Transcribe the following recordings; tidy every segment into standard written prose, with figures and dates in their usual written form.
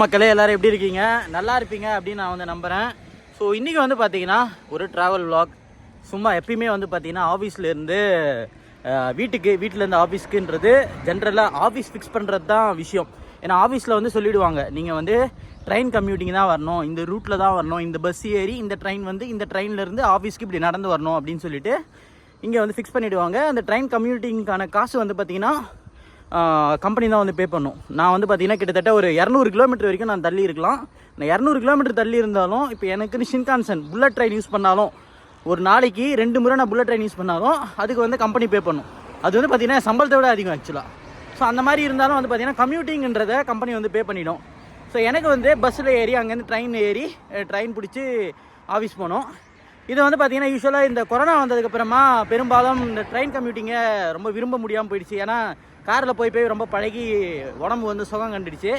மக்களே எல்லாரும் எப்படி இருக்கீங்க? நல்லா இருப்பீங்க அப்படின்னு நான் வந்து நம்புகிறேன். ஸோ இன்றைக்கி வந்து பார்த்தீங்கன்னா ஒரு ட்ராவல் vlog. சும்மா எப்பயுமே வந்து பார்த்தீங்கன்னா ஆஃபீஸ்லேருந்து வீட்டிலேருந்து ஆஃபீஸ்க்குன்றது ஜென்ரலாக ஆஃபீஸ் ஃபிக்ஸ் பண்ணுறது தான் விஷயம். ஏன்னா ஆஃபீஸில் வந்து சொல்லிவிடுவாங்க, நீங்கள் வந்து ட்ரெயின் கம்யூட்டிங் தான் வரணும், இந்த ரூட்டில் தான் வரணும், இந்த பஸ் ஏறி இந்த ட்ரெயின் வந்து இந்த ட்ரெயின்லேருந்து ஆஃபீஸ்க்கு இப்படி நடந்து வரணும் அப்படின்னு சொல்லிட்டு இங்கே வந்து ஃபிக்ஸ் பண்ணிவிடுவாங்க. அந்த ட்ரெயின் கம்யூட்டிங்கான காசு வந்து பார்த்திங்கன்னா கம்பெனி தான் வந்து பே பண்ணும். நான் வந்து பார்த்திங்கன்னா கிட்டத்தட்ட ஒரு 200 கிலோமீட்டர் வரைக்கும் நான் தள்ளி இருக்கலாம். நான் 200 கிலோமீட்டர் தள்ளி இருந்தாலும் இப்போ எனக்கு ஷின்கான்சன் புல்லட் ட்ரெயின் யூஸ் பண்ணாலும் ஒரு நாளைக்கு 2 முறை நான் புல்லட் ட்ரெயின் யூஸ் பண்ணாலும் அதுக்கு வந்து கம்பெனி பே பண்ணும். அது வந்து பார்த்திங்கன்னா சம்பளத்தை விட அதிகம் ஆக்சுவலாக. ஸோ அந்த மாதிரி இருந்தாலும் வந்து பார்த்திங்கன்னா கம்யூட்டிங்கிறத கம்பெனி வந்து பே பண்ணிடும். ஸோ எனக்கு வந்து பஸ்ஸில் ஏறி அங்கேருந்து ட்ரெயின் பிடிச்சி ஆஃபீஸ் போனோம். இது வந்து பார்த்திங்கன்னா யூஸ்வலாக இந்த கொரோனா வந்ததுக்கப்புறமா பெரும்பாலும் இந்த ட்ரெயின் கம்யூட்டிங்கை ரொம்ப விரும்ப முடியாமல் போயிடுச்சு. ஏன்னா காரில் போய் ரொம்ப பழகி உடம்பு வந்து சுகம் கண்டுடுச்சு.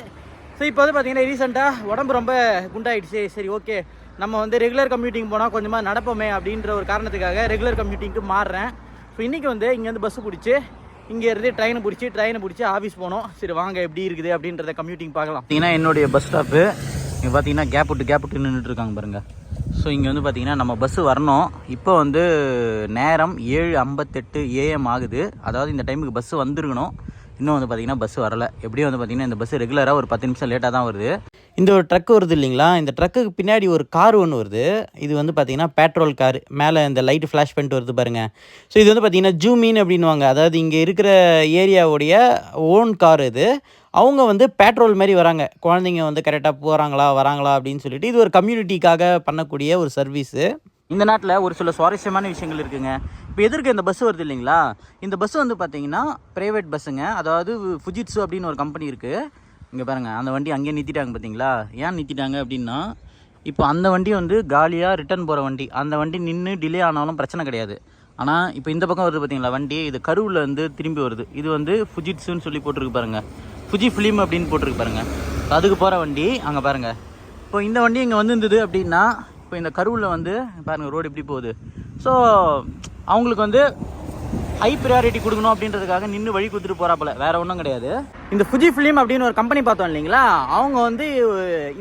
ஸோ இப்போ வந்து பார்த்திங்கன்னா ரீசெண்டாக உடம்பு ரொம்ப குண்டாயிடுச்சு. சரி ஓகே, நம்ம வந்து ரெகுலர் கம்யூட்டிங் போனால் கொஞ்சமாக நடப்போமே அப்படின்ற ஒரு காரணத்துக்காக ரெகுலர் கம்யூட்டிங்க்கு மாறுறேன். ஸோ இன்றைக்கி வந்து இங்கேருந்து பஸ்ஸு பிடிச்சி இங்கேருந்து ட்ரெயினை பிடிச்சி ஆஃபீஸ் போனோம். சரி வாங்க எப்படி இருக்குது அப்படின்றத கம்யூட்டிங் பார்க்கலாம். பார்த்தீங்கன்னா என்னுடைய பஸ் ஸ்டாப்பு இங்கே பார்த்தீங்கன்னா கேப் விட்டு நின்றுட்டு இருக்காங்க பாருங்கள். ஸோ இங்கே வந்து பார்த்திங்கன்னா நம்ம பஸ்ஸு வரணும். இப்போ வந்து நேரம் 7:58 AM ஆகுது. அதாவது இந்த டைமுக்கு பஸ்ஸு வந்துருக்கணும். இன்னும் வந்து பார்த்திங்கன்னா பஸ்ஸு வரலை. எப்படியும் வந்து பார்த்திங்கன்னா இந்த பஸ்ஸு ரெகுலராக ஒரு 10 நிமிஷம் லேட்டாக தான் வருது. இந்த ஒரு ட்ரக் வருது இல்லைங்களா, இந்த ட்ரக்குக்கு பின்னாடி ஒரு கார் ஒன்று வருது. இது வந்து பார்த்திங்கன்னா பெட்ரோல் கார், மேலே இந்த லைட்டு ஃப்ளாஷ் பண்ணிட்டு வருது பாருங்கள். ஸோ இது வந்து பார்த்திங்கன்னா ஜூமின் அப்படின்வாங்க. அதாவது இங்கே இருக்கிற ஏரியாவுடைய ஓன் கார் இது. அவங்க வந்து பெட்ரோல் மாதிரி வராங்க, குழந்தைங்க வந்து கரெக்டாக வராங்களா அப்படின்னு சொல்லிட்டு. இது ஒரு கம்யூனிட்டிக்காக பண்ணக்கூடிய ஒரு சர்வீஸு. இந்த நாட்டில் ஒரு சில சுவாரஸ்யமான விஷயங்கள் இருக்குங்க. இப்போ எதிர்க்க இந்த பஸ் வருது இல்லைங்களா, இந்த பஸ் வந்து பார்த்திங்கன்னா ப்ரைவேட் பஸ்ஸுங்க. அதாவது ஃபுஜிட்ஸு அப்படின்னு ஒரு கம்பெனி இருக்குது. இங்கே பாருங்கள், அந்த வண்டி அங்கேயே நிறுத்திட்டாங்க பார்த்தீங்களா. ஏன் நிறுத்திட்டாங்க அப்படின்னா, இப்போ அந்த வண்டி வந்து காலியாக ரிட்டர்ன் போகிற வண்டி. அந்த வண்டி நின்று டிலே ஆனாலும் பிரச்சனை கிடையாது. ஆனால் இப்போ இந்த பக்கம் வருது பார்த்தீங்களா வண்டி, இது கருவில் வந்து திரும்பி வருது. இது வந்து ஃபுஜிட்ஸுன்னு சொல்லி போட்டிருக்கு பாருங்கள், ஃபுஜி ஃபிலிம் அப்படின்னு போட்டிருக்கு பாருங்கள். அதுக்கு போகிற வண்டி அங்கே பாருங்கள். இப்போ இந்த வண்டி இங்கே வந்துருந்தது அப்படின்னா, இப்போ இந்த கருவில் வந்து பாருங்கள் ரோடு எப்படி போகுது. ஸோ அவங்களுக்கு வந்து ஹை ப்ரையாரிட்டி கொடுக்கணும் அப்படின்றதுக்காக நின்று வழி கொடுத்துட்டு போகிறாப்புல, வேறு ஒன்றும் கிடையாது. இந்த ஃபுஜி ஃபிலிம் அப்படின்னு ஒரு கம்பெனி பார்த்தோம் இல்லைங்களா, அவங்க வந்து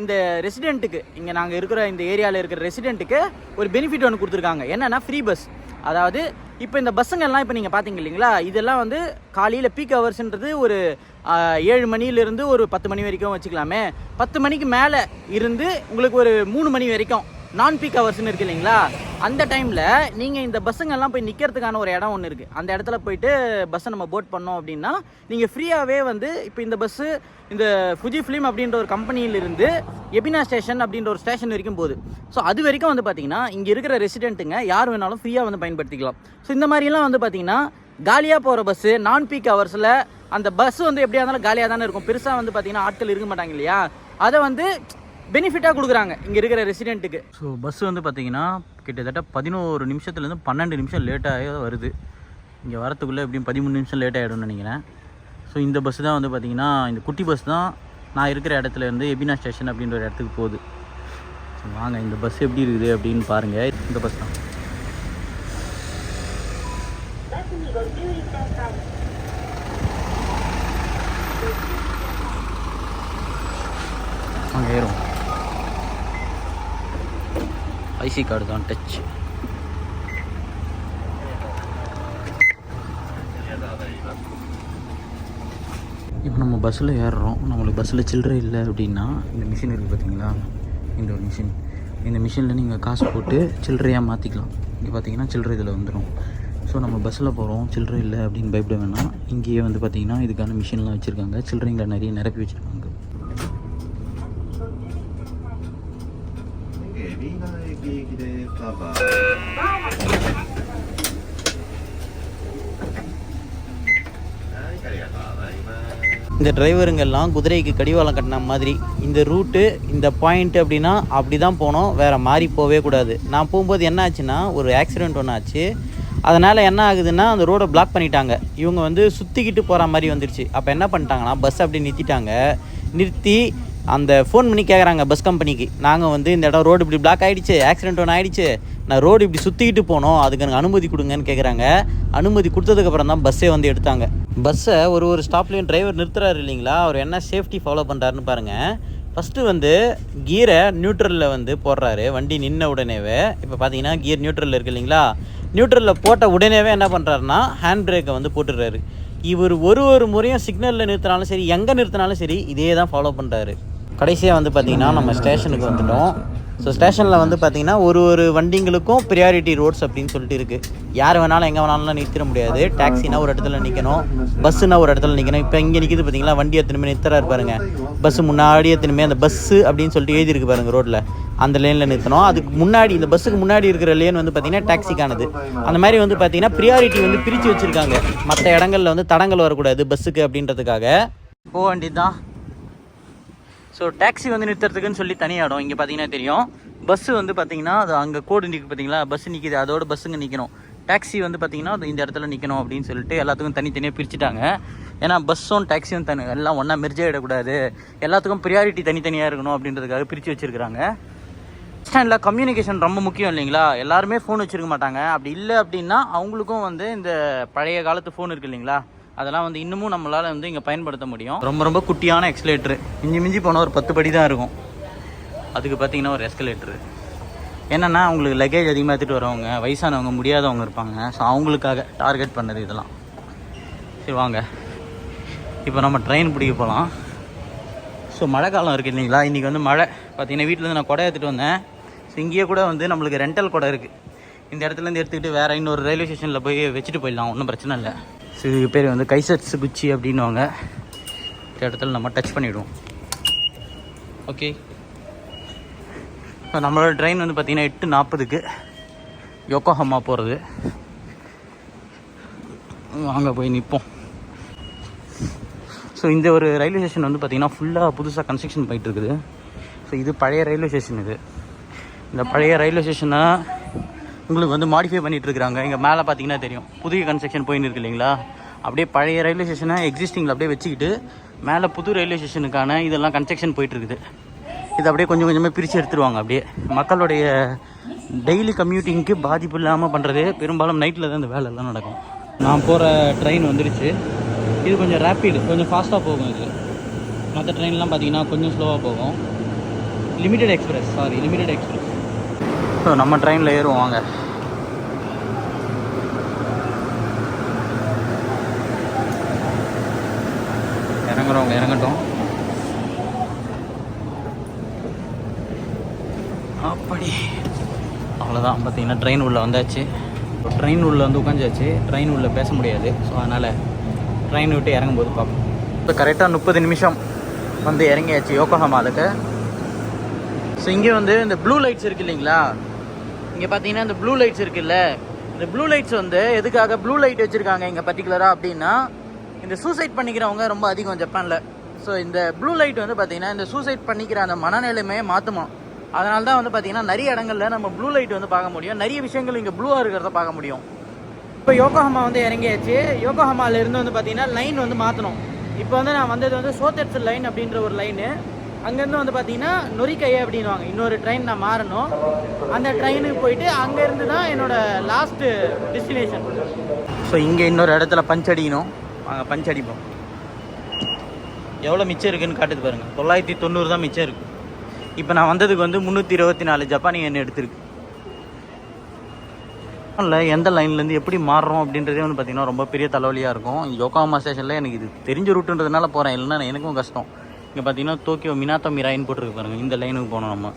இந்த ரெசிடெண்ட்டுக்கு, இங்கே நாங்கள் இருக்கிற இந்த ஏரியாவில் இருக்கிற ரெசிடெண்ட்டுக்கு ஒரு பெனிஃபிட் ஒன்று கொடுத்துருக்காங்க. என்னென்னா ஃப்ரீ பஸ். அதாவது இப்போ இந்த பஸ்ஸுங்கள்லாம் இப்போ நீங்கள் பார்த்தீங்க இல்லைங்களா, இதெல்லாம் வந்து காலையில் பீக் ஹவர்ஸ்ன்றது ஒரு 7 மணிலேருந்து ஒரு 10 மணி வரைக்கும் வச்சுக்கலாமே. 10 மணிக்கு மேலே இருந்து உங்களுக்கு ஒரு 3 மணி வரைக்கும் நான் பீக் ஹவர்ஸ்னு இருக்குது இல்லைங்களா, அந்த டைமில் நீங்கள் இந்த பஸ்ஸுங்கெல்லாம் போய் நிற்கிறதுக்கான ஒரு இடம் ஒன்று இருக்குது. அந்த இடத்துல போயிட்டு பஸ்ஸை நம்ம போட் பண்ணோம் அப்படின்னா நீங்கள் ஃப்ரீயாகவே வந்து இப்போ இந்த பஸ்ஸு இந்த ஃபுஜி ஃபிலிம் அப்படின்ற ஒரு கம்பெனியிலிருந்து எபினா ஸ்டேஷன் அப்படின்ற ஒரு ஸ்டேஷன் வரைக்கும் போகுது. ஸோ அது வரைக்கும் வந்து பார்த்திங்கன்னா இங்கே இருக்கிற ரெசிடெண்ட்டுங்க யார் வேணாலும் ஃப்ரீயாக வந்து பயன்படுத்திக்கலாம். ஸோ இந்த மாதிரிலாம் வந்து பார்த்திங்கன்னா காலியாக போகிற பஸ்ஸு நான் பீக் ஹவர்ஸில் அந்த பஸ் வந்து எப்படியா இருந்தாலும் காலியாக தானே இருக்கும். பெருசாக வந்து பார்த்திங்கன்னா ஆட்கள் இருக்க மாட்டாங்க இல்லையா, அதை வந்து பெனிஃபிட்டாக கொடுக்குறாங்க இங்கே இருக்கிற ரெசிடெண்ட்டுக்கு. ஸோ பஸ் வந்து பார்த்திங்கன்னா கிட்டத்தட்ட 11 நிமிஷத்துலேருந்து 12 நிமிஷம் லேட்டாக வருது. இங்கே வரத்துக்குள்ளே எப்படியும் 13 நிமிஷம் லேட் ஆகிடும்னு நினைக்கிறேன். ஸோ இந்த பஸ்ஸு தான் வந்து பார்த்திங்கன்னா, இந்த குட்டி பஸ் தான் நான் இருக்கிற இடத்துலேருந்து எபினா ஸ்டேஷன் அப்படின்ற ஒரு இடத்துக்கு போகுது. ஸோ வாங்க இந்த பஸ் எப்படி இருக்குது அப்படின்னு பாருங்கள். இந்த பஸ் தான். அங்கே ஏறும். ஐசி கார்டு தான் டச். இப்போ நம்ம பஸ்ஸில் ஏறுறோம். நம்மளுக்கு பஸ்ஸில் சில்லறை இல்லை அப்படின்னா இந்த மிஷின் இருக்குது பார்த்தீங்களா, இந்த ஒரு மிஷின். இந்த மிஷினில் நீங்கள் காசு போட்டு சில்லறையாக மாற்றிக்கலாம். இங்கே பார்த்தீங்கன்னா சில்லறை இதில் வந்துடும். ஸோ நம்ம பஸ்ஸில் போகிறோம், சில்லறை இல்லை அப்படின்னு பயப்பட வேணாம். இங்கேயே வந்து பார்த்திங்கன்னா இதுக்கான மிஷின்லாம் வச்சுருக்காங்க. சில்லறைங்களை நிறைய நிரப்பி வச்சுருக்காங்க. இந்த டிரைவருங்கெல்லாம் குதிரைக்கு கடிவாளம் கட்டின மாதிரி இந்த ரூட்டு இந்த பாயிண்ட் அப்படின்னா அப்படி தான் போனோம், வேறு மாதிரி போகவே கூடாது. நான் போகும்போது என்ன ஆச்சுன்னா ஒரு ஆக்சிடெண்ட் ஒன்று ஆச்சு. அதனால் என்ன ஆகுதுன்னா அந்த ரோடை பிளாக் பண்ணிட்டாங்க. இவங்க வந்து சுற்றிக்கிட்டு போகிற மாதிரி வந்துடுச்சு. அப்போ என்ன பண்ணிட்டாங்கன்னா பஸ் அப்படி நிறுத்தி அந்த ஃபோன் பண்ணி கேட்குறாங்க பஸ் கம்பெனிக்கு, நாங்கள் வந்து இந்த இடம் ரோடு இப்படி பிளாக் ஆகிடுச்சு, ஆக்சிடெண்ட் ஒன்று ஆகிடுச்சு, நான் ரோடு இப்படி சுற்றிக்கிட்டு போனோம், அதுக்கு எனக்கு அனுமதி கொடுங்கன்னு கேட்குறாங்க. அனுமதி கொடுத்ததுக்கப்புறம் தான் பஸ்ஸே வந்து எடுத்தாங்க. பஸ்ஸை ஒரு ஸ்டாப்லேயும் டிரைவர் நிறுத்துறாரு இல்லைங்களா, அவர் என்ன சேஃப்டி ஃபாலோ பண்ணுறாருன்னு பாருங்கள். ஃபஸ்ட்டு வந்து கியரை நியூட்ரலில் வந்து போடுறாரு வண்டி நின்ன உடனேவே. இப்போ பார்த்தீங்கன்னா கியர் நியூட்ரலில் இருக்குது இல்லைங்களா, நியூட்ரலில் போட்ட உடனேவே என்ன பண்ணுறாருன்னா ஹேண்ட் பிரேக்கை வந்து போட்டுடுறாரு. இவர் ஒரு முறையும் சிக்னலில் நிறுத்தினாலும் சரி, எங்கே நிறுத்தினாலும் சரி, இதே தான் ஃபாலோ பண்ணுறாரு. கடைசியாக வந்து பார்த்திங்கன்னா நம்ம ஸ்டேஷனுக்கு வந்துட்டோம். ஸோ ஸ்டேஷனில் வந்து பார்த்திங்கன்னா ஒரு வண்டிங்களுக்கும் ப்ரியாரிட்டி ரோட்ஸ் அப்படின்னு சொல்லிட்டு இருக்குது. யார் வேணாலும் எங்கே வேணாலும் நிறுத்திட முடியாது. டாக்ஸினா ஒரு இடத்துல நிற்கணும், பஸ்ஸுனா ஒரு இடத்துல நிற்கணும். இப்போ இங்கே நிற்கிது பார்த்தீங்களா, வண்டி எத்தனை நிறுத்துறா இருப்பாருங்க, பஸ்ஸு முன்னாடி எத்தனைமே அந்த பஸ்ஸு அப்படின்னு சொல்லிட்டு எழுதியிருக்கு பாருங்கள் ரோட்டில், அந்த லேனில் நிறுத்தணும். அதுக்கு முன்னாடி இந்த பஸ்ஸுக்கு முன்னாடி இருக்கிற லேன் வந்து பார்த்திங்கன்னா டாக்ஸிக்கானது. அந்த மாதிரி வந்து பார்த்திங்கன்னா ப்ரியாரிட்டி வந்து பிரித்து வச்சுருக்காங்க. மற்ற இடங்களில் வந்து தடங்கள் வரக்கூடாது பஸ்ஸுக்கு அப்படின்றதுக்காக. போக வேண்டியது தான். ஸோ டாக்ஸி வந்து நிறுத்துறதுக்குன்னு சொல்லி தனி இடம் இங்கே பார்த்தீங்கன்னா தெரியும். பஸ்ஸு வந்து பார்த்தீங்கன்னா அது அங்கே கோடு நிற்குது பார்த்தீங்களா, பஸ்ஸு நிற்கிது, அதோட பஸ்ஸுங்க நிற்கணும். டாக்ஸி வந்து பார்த்தீங்கன்னா அது இந்த இடத்துல நிற்கணும் அப்படின்னு சொல்லிட்டு எல்லாத்துக்கும் தனித்தனியாக பிரிச்சுட்டாங்க. ஏன்னா பஸ்ஸும் டாக்ஸியும் எல்லாம் ஒன்றா மெர்ஜ் ஆகிடக்கூடாது, எல்லாத்துக்கும் ப்ரியாரிட்டி தனித்தனியாக இருக்கணும் அப்படின்றதுக்காக பிரித்து வச்சுருக்காங்க. ஸ்டாண்டில் கம்யூனிகேஷன் ரொம்ப முக்கியம் இல்லைங்களா, எல்லாருமே ஃபோன் வச்சுருக்க மாட்டாங்க. அப்படி இல்லை அப்படின்னா அவங்களுக்கும் வந்து இந்த பழைய காலத்து ஃபோன் இருக்குது இல்லைங்களா, அதெல்லாம் வந்து இன்னமும் நம்மளால் வந்து இங்கே பயன்படுத்த முடியும். ரொம்ப குட்டியான எக்ஸ்கலேட்ரு, மிஞ்சி போனால் ஒரு 10 படி தான் இருக்கும். அதுக்கு பார்த்தீங்கன்னா ஒரு எஸ்கலேட்ரு. என்னென்னா அவங்களுக்கு லக்கேஜ் அதிகமாக எடுத்துகிட்டு வரவங்க, வயசானவங்க, முடியாதவங்க இருப்பாங்க. ஸோ அவங்களுக்காக டார்கெட் பண்ணது இதெல்லாம். சரி வாங்க, இப்போ நம்ம ட்ரெயின் பிடிக்க போகலாம். ஸோ மழை காலம் இருக்குது இல்லைங்களா, இன்றைக்கி வந்து மழை. பார்த்தீங்கன்னா வீட்டிலேருந்து நான் கொடை எடுத்துகிட்டு வந்தேன். ஸோ இங்கேயே கூட வந்து நம்மளுக்கு ரெண்டல் கொடை இருக்குது. இந்த இடத்துலேருந்து எடுத்துக்கிட்டு வேறு இன்னொரு ரயில்வே ஸ்டேஷனில் போய் வச்சுட்டு போயிடலாம், ஒன்றும் பிரச்சனை இல்லை. ஸோ இதுக்கு பேர் வந்து கைசட்ஸ் குச்சி அப்படின்வாங்க. இந்த இடத்துல நம்ம டச் பண்ணிவிடுவோம். ஓகே, இப்போ நம்மளோட ட்ரெயின் வந்து பார்த்திங்கன்னா 8:40க்கு யோக்கோஹாமா போகிறது. அங்கே போய் நிற்போம். ஸோ இந்த ஒரு ரயில்வே ஸ்டேஷன் வந்து பார்த்திங்கன்னா ஃபுல்லாக புதுசாக கன்ஸ்ட்ரக்ஷன் போயிட்டுருக்குது. ஸோ இது பழைய ரயில்வே ஸ்டேஷன். இந்த பழைய ரயில்வே ஸ்டேஷனை உங்களுக்கு வந்து மாடிஃபை பண்ணிகிட்ருக்குறாங்க. இங்கே மேலே பார்த்தீங்கன்னா தெரியும் புதிய கன்ஸ்ட்ரக்ஷன் போயின்னு இருக்கு இல்லைங்களா, அப்படியே பழைய ரயில்வே ஸ்டேஷனை எக்ஸிஸ்டிங்கில் அப்படியே வச்சுக்கிட்டு மேலே புது ரயில்வே ஸ்டேஷனுக்கான இதெல்லாம் கன்ஸ்ட்ரக்ஷன் போயிட்டுருக்குது. இது அப்படியே கொஞ்சம் கொஞ்சமாக பிரித்து எடுத்துருவாங்க. அப்படியே மக்களுடைய டெய்லி கம்யூட்டிங்க்கு பாதிப்பு இல்லாமல் பண்ணுறது. பெரும்பாலும் நைட்டில் தான் இந்த வேலையெல்லாம் நடக்கும். நான் போகிற ட்ரெயின் வந்துடுச்சு. இது கொஞ்சம் ரேப்பிடு, கொஞ்சம் ஃபாஸ்ட்டாக போகும். இது மற்ற ட்ரெயின்லாம் பார்த்தீங்கன்னா கொஞ்சம் ஸ்லோவாக போகும். Limited express. ஸோ நம்ம ட்ரெயினில் ஏறுவோம் வாங்க. இறங்குறவங்க இறங்கட்டும். அப்படி அவ்வளோதான். பார்த்தீங்கன்னா ட்ரெயின் உள்ளே வந்தாச்சு. ட்ரெயின் உள்ளே வந்து உட்காந்தாச்சு. ட்ரெயின் உள்ளே பேச முடியாது. ஸோ அதனால் ட்ரெயின் விட்டு இறங்கும்போது பார்ப்போம். இப்போ கரெக்டாக 30 நிமிஷம் வந்து இறங்கியாச்சு யோக்கோஹாமாவுக்கு. ஸோ இங்கே வந்து இந்த ப்ளூ லைட்ஸ் இருக்குது இல்லைங்களா, இங்கே பார்த்தீங்கன்னா இந்த ப்ளூ லைட்ஸ் இருக்குல்ல, இந்த ப்ளூ லைட்ஸ் வந்து எதுக்காக ப்ளூ லைட் வச்சுருக்காங்க இங்கே பர்டிகுலராக அப்படின்னா, இந்த சூசைட் பண்ணிக்கிறவங்க ரொம்ப அதிகம் ஜப்பானில். ஸோ இந்த ப்ளூ லைட் வந்து பார்த்திங்கன்னா இந்த சூசைட் பண்ணிக்கிற அந்த மனநிலைமையை மாற்றுமா. அதனால தான் வந்து பார்த்திங்கன்னா நிறைய இடங்களில் நம்ம ப்ளூ லைட் வந்து பார்க்க முடியும். நிறைய விஷயங்கள் இங்கே ப்ளூவாக இருக்கிறத பார்க்க முடியும். இப்போ யோக்கோஹாமா வந்து இறங்கியாச்சு. யோக்கோஹாமாவிலேருந்து வந்து பார்த்திங்கன்னா லைன் வந்து மாற்றணும். இப்போ வந்து நான் வந்தது வந்து சோதெட்சு லைன் அப்படின்ற ஒரு லைனு. அங்கேருந்து வந்து பார்த்தீங்கன்னா நொரிக்கையை அப்படின்வாங்க. இன்னொரு ட்ரெயின் நான் மாறணும். அந்த ட்ரெயினுக்கு போயிட்டு அங்கேருந்து தான் என்னோடய லாஸ்ட்டு டெஸ்டினேஷன். ஸோ இங்கே இன்னொரு இடத்துல பஞ்ச் அடிக்கணும். அங்கே பஞ்ச் அடிப்போம். எவ்வளோ மிச்சம் இருக்குதுன்னு காட்டுது பாருங்கள். 990 தான் மிச்சம் இருக்குது. இப்போ நான் வந்ததுக்கு வந்து 324 ஜப்பானிய எண்ணெய் எடுத்துருக்கு. இல்லை எந்த லைன்லேருந்து எப்படி மாறுறோம் அப்படின்றதே வந்து பார்த்திங்கன்னா ரொம்ப பெரிய தலைவலியாக இருக்கும். யோக்கோஹாமா ஸ்டேஷனில் எனக்கு இது தெரிஞ்ச ரூட்டுன்றதுனால போகிறேன், இல்லைன்னா எனக்கும் கஷ்டம். இங்கே பார்த்தீங்கன்னா டோக்கியோ மினாத்தோ மிராயின்னு போட்டிருக்கு பாருங்கள். இந்த லைனுக்கு போகணும் நம்ம.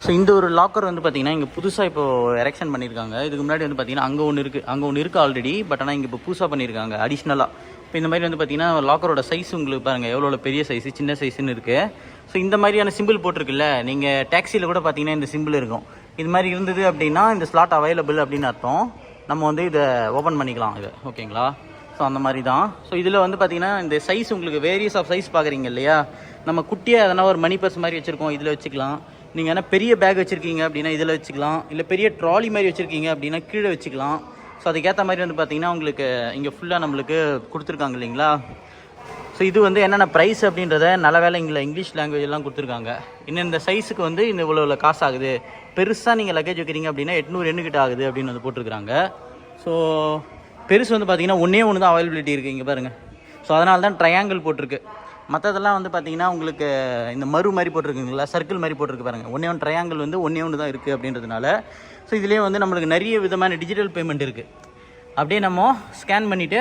ஸோ இந்த ஒரு லாக்கர் வந்து பார்த்திங்கன்னா இங்கே புதுசாக இப்போது எரெக்ஷன் பண்ணியிருக்காங்க. இதுக்கு முன்னாடி வந்து பார்த்திங்கன்னா அங்கே ஒன்று இருக்குது ஆல்ரெடி. பட் ஆனால் இங்கே இப்போ புதுசாக பண்ணியிருக்காங்க அடிஷ்னலாக. இப்போ இந்த மாதிரி வந்து பார்த்திங்கன்னா லாக்கரோட சைஸ் உங்களுக்கு பாருங்கள் எவ்வளோ பெரிய சைஸு, சின்ன சைஸுன்னு இருக்குது. ஸோ இந்த மாதிரியான சிம்பிள் போட்டிருக்குல்ல, நீங்கள் டாக்ஸியில் கூட பார்த்திங்கன்னா இந்த சிம்பிள் இருக்கும். இது மாதிரி இருந்தது அப்படின்னா இந்த ஸ்லாட் அவைலபிள் அப்படின்னு அர்த்தம். நம்ம வந்து இதை ஓப்பன் பண்ணிக்கலாம் இது, ஓகேங்களா. ஸோ அந்த மாதிரி தான். ஸோ இதில் வந்து பார்த்திங்கன்னா இந்த சைஸ் உங்களுக்கு வேரியஸ் ஆஃப் சைஸ் பார்க்குறீங்க இல்லையா. நம்ம குட்டியாக எதனா ஒரு மணி பர்ஸ் மாதிரி வச்சுருக்கோம், இதில் வச்சுக்கலாம். நீங்கள் என்ன பெரிய பேக் வச்சுருக்கீங்க அப்படின்னா இதில் வச்சுக்கலாம். இல்லை பெரிய ட்ராலி மாதிரி வச்சுருக்கீங்க அப்படின்னா கீழே வச்சுக்கலாம். ஸோ அதுக்கேற்ற மாதிரி வந்து பார்த்திங்கன்னா உங்களுக்கு இங்கே ஃபுல்லாக நம்மளுக்கு கொடுத்துருக்காங்க இல்லைங்களா. ஸோ இது வந்து என்னென்ன ப்ரைஸ் அப்படின்றத நல்ல வேலை இங்கிலீஷ் லாங்குவேஜ் எல்லாம் கொடுத்துருக்காங்க. இன்னும் இந்த சைஸுக்கு வந்து இந்த இவ்வளோ காசு ஆகுது, பெருசாக நீங்கள் லக்கேஜ் வைக்கிறீங்க அப்படின்னா 800 எண்ணுக்கிட்ட ஆகுது அப்படின்னு வந்து போட்டிருக்காங்க. ஸோ பெருசு வந்து பார்த்திங்கன்னா ஒன்று தான் அவைலபிலிட்டி இருக்குது இங்கே பாருங்கள். ஸோ அதனால தான் ட்ரையாங்கிள் போட்டிருக்கு. மற்றதெல்லாம் வந்து பார்த்தீங்கன்னா உங்களுக்கு இந்த மறு மாதிரி போட்டிருக்குங்களா, சர்க்கிள் மாதிரி போட்டிருக்கு பாருங்கள். ஒன்றே ஒன்று ட்ரையாங்கிள் வந்து ஒன்றே ஒன்று தான் இருக்குது அப்படின்றதுனால. ஸோ இதுலேயே வந்து நம்மளுக்கு நிறைய விதமான டிஜிட்டல் பேமெண்ட் இருக்குது. அப்படியே நம்ம ஸ்கேன் பண்ணிவிட்டு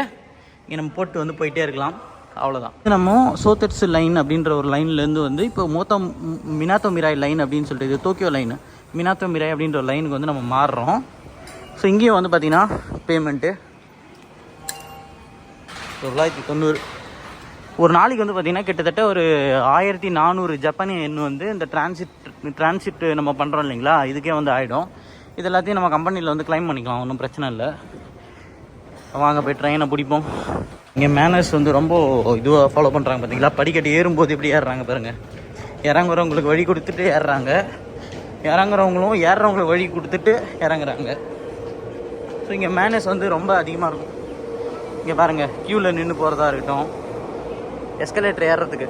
இங்கே நம்ம போட்டு வந்து போயிட்டே இருக்கலாம். அவ்வளோதான். நம்ம சோத்தட்ஸு லைன் அப்படின்ற ஒரு லைன்லேருந்து வந்து இப்போ மினாத்தோ மிராய் லைன் அப்படின்னு சொல்லிட்டு, இது டோக்கியோ லைன், மினாத்தோ மிராய் அப்படின்ற ஒரு லைனுக்கு வந்து நம்ம மாறுறோம். ஸோ இங்கேயும் வந்து பார்த்திங்கன்னா பேமெண்ட்டு 990. ஒரு நாளைக்கு வந்து பார்த்திங்கன்னா கிட்டத்தட்ட ஒரு 1400 ஜப்பானிய எண் வந்து இந்த டிரான்சிட் நம்ம பண்ணுறோம் இல்லைங்களா, இதுக்கே வந்து ஆகிடும். இது எல்லாத்தையும் நம்ம கம்பெனியில் வந்து கிளைம் பண்ணிக்கலாம், ஒன்றும் பிரச்சனை இல்லை. வாங்க போய் ட்ரெயினை பிடிப்போம். இங்கே மேனர்ஸ் வந்து ரொம்ப இதுவாக ஃபாலோ பண்ணுறாங்க பார்த்தீங்களா. படிக்கட்டு ஏறும்போது எப்படி ஏறுறாங்க பாருங்கள். இறங்குறவங்களுக்கு வழி கொடுத்துட்டு ஏறுறாங்க, இறங்குறவங்களும் ஏறுறவங்களுக்கு வழி கொடுத்துட்டு இறங்குறாங்க. ஸோ இங்கே மேனர்ஸ் வந்து ரொம்ப அதிகமாக இருக்கும். இங்கே பாருங்கள், க்யூவில் நின்று போகிறதா இருக்கட்டும், எஸ்கலேட்டர் ஏறுறதுக்கு.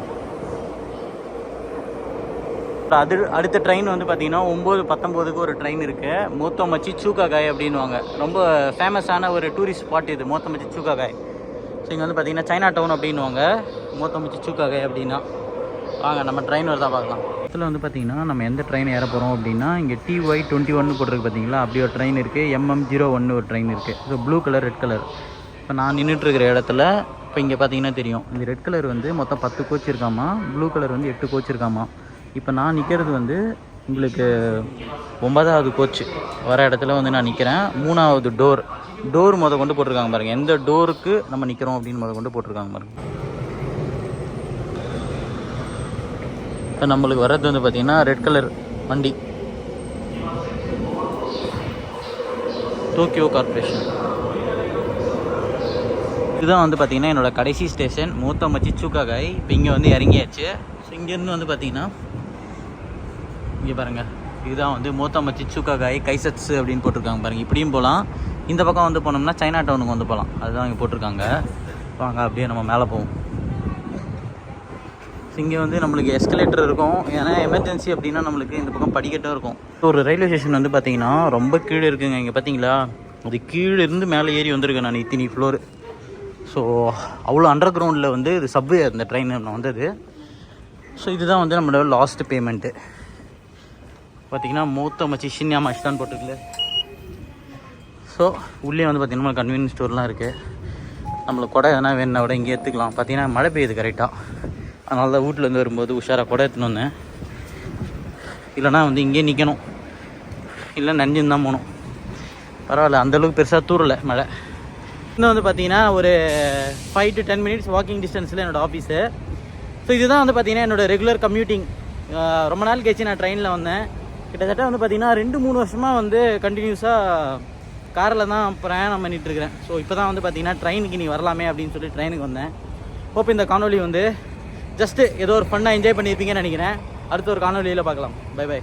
அடுத்த ட்ரெயின் வந்து பார்த்திங்கன்னா 9:19க்கு ஒரு ட்ரெயின் இருக்குது. மோத்தோமச்சி சூக்காகாய் அப்படின்வாங்க. ரொம்ப ஃபேமஸான ஒரு டூரிஸ்ட் ஸ்பாட் இது, மோத்தோமச்சி சூக்காகாய். ஸோ இங்கே வந்து பார்த்திங்கன்னா சைனா டவுன் அப்படின்வாங்க, மோத்தோமச்சி சூக்காகாய் அப்படின்னா. வாங்க நம்ம ட்ரெயின் வருதா பார்க்கலாம். இதில் வந்து பார்த்திங்கன்னா நம்ம எந்த ட்ரெயின் ஏற போகிறோம் அப்படின்னா, இங்கே TY21 போட்டிருக்கு பார்த்தீங்களா, அப்படி ஒரு ட்ரெயின் இருக்குது. MM01 ஒரு ட்ரெயின் இருக்குது. So blue colour, red colour. இப்போ நான் நின்றுட்டுருக்கிற இடத்துல இப்போ இங்கே பார்த்தீங்கன்னா தெரியும், இந்த ரெட் கலர் வந்து மொத்தம் 10 கோச் இருக்காமா, ப்ளூ கலர் வந்து 8 கோச் இருக்காமா. இப்போ நான் நிற்கிறது வந்து உங்களுக்கு 9வது கோச் வர இடத்துல வந்து நான் நிற்கிறேன். 3வது டோர் கொண்டு போட்டிருக்காங்க பாருங்கள், எந்த டோருக்கு நம்ம நிற்கிறோம் அப்படின்னு கொண்டு போட்டிருக்காங்க பாருங்கள். இப்போ நம்மளுக்கு வர்றது வந்து பார்த்திங்கன்னா ரெட் கலர் வண்டி, டோக்கியோ கார்பரேஷன். இதுதான் வந்து பார்த்திங்கன்னா என்னோடய கடைசி ஸ்டேஷன், மோத்தோமச்சி சூக்காகாய். இப்போ இங்கே வந்து இறங்கியாச்சு. ஸோ இங்கேருந்து வந்து பார்த்திங்கன்னா இங்கே பாருங்கள், இதுதான் வந்து மோத்தோமச்சி சூக்காகாய் கைசட்ஸு அப்படின்னு போட்டிருக்காங்க பாருங்கள். இப்படியும் போகலாம், இந்த பக்கம் வந்து போனோம்னா சைனா டவுனுக்கு வந்து போகலாம். அதுதான் இங்கே போட்டிருக்காங்க. வாங்க அப்படியே நம்ம மேலே போவோம். இங்கே வந்து நம்மளுக்கு எஸ்கலேட்டர் இருக்கும், ஏன்னா எமர்ஜென்சி அப்படின்னா நம்மளுக்கு இந்த பக்கம் படிக்கட்டும் இருக்கும். ஒரு ரயில்வே ஸ்டேஷன் வந்து பார்த்திங்கன்னா ரொம்ப கீழே இருக்குங்க. இங்கே பார்த்தீங்களா, அது கீழே இருந்து மேலே ஏறி வந்திருக்கேன் நான், இத்தனி ஃப்ளோரு. ஸோ அவ்வளோ அண்டர் கிரவுண்டில் வந்து இது சப்வே இந்த ட்ரெயின் நான் வந்தது. ஸோ இதுதான் வந்து நம்மளோட லாஸ்ட் பேமெண்ட்டு. பார்த்திங்கன்னா மோத்தோமச்சி ஷின்யாமாஷ் தான் போட்டிருக்குல்ல. ஸோ உள்ளே வந்து பார்த்திங்கன்னா நம்ம கன்வீனியன்ஸ் ஸ்டோர்லாம் இருக்குது. நம்மளுக்கு குடை எதனா வேணுன்னா கூட இங்கே எடுத்துக்கலாம். பார்த்திங்கன்னா மழை பெய்யுது கரெக்டாக, அதனால தான் வீட்டிலேருந்து வரும்போது உஷாராக குடை எடுத்துன்னு வந்தேன். இல்லைனா வந்து இங்கே நிற்கணும், இல்லை நஞ்சுன்னு தான் போகணும். பரவாயில்ல, அந்தளவுக்கு பெருசாக தூரலை மழை. இன்னும் வந்து பார்த்திங்கன்னா ஒரு 5 to 10 minutes வாக்கிங் டிஸ்டன்ஸில் என்னோடய ஆஃபீஸு. ஸோ இதுதான் வந்து பார்த்திங்கன்னா என்னோடய ரெகுலர் கம்யூட்டிங். ரொம்ப நாள் கழிச்சு நான் ட்ரெயினில் வந்தேன். கிட்டத்தட்ட வந்து பார்த்திங்கன்னா 2-3 வருஷமாக வந்து கண்டினியூஸாக காரில் தான் பிரயாணம் பண்ணிகிட்ருக்கிறேன். ஸோ இப்போ தான் வந்து பார்த்திங்கன்னா ட்ரெயினுக்கு நீ வரலாமே அப்படின்னு சொல்லி ட்ரெயினுக்கு வந்தேன். ஹோப் இந்த காணொலி வந்து ஜஸ்ட்டு ஏதோ ஒரு ஃபன்னாக என்ஜாய் பண்ணியிருப்பீங்கன்னு நினைக்கிறேன். அடுத்த ஒரு காணொலியில் பார்க்கலாம். Bye by.